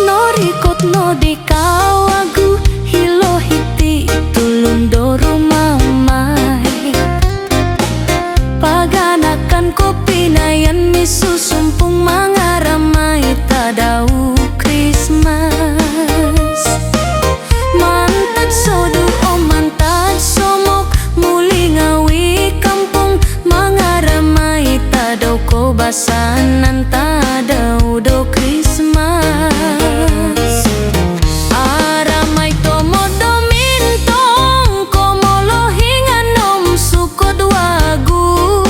no rikot no di kawagu hilo hiti tulundoro mamai paganakan kopi nayan misu sumpung mangaramai tadau Christmas mantad sodu o mantad somok muli ngawi kampung mangaramai tadau ko basanan tadau do Christmas aramai tomo domintong komolo hinganom sukod wagu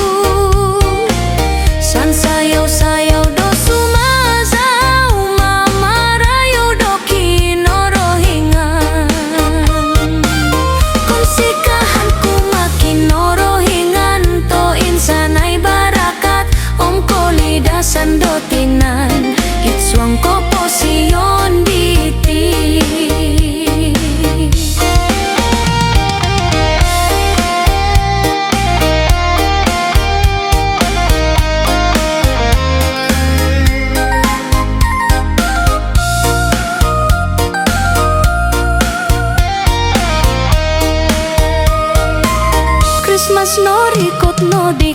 san sayaw-sayaw do sumazaw mamarayo do kinorohingan kung sikahan kumakinorohingan to insanay barakat om kolidasan do tinan itswang ko posiyon diti Christmas no rikot no di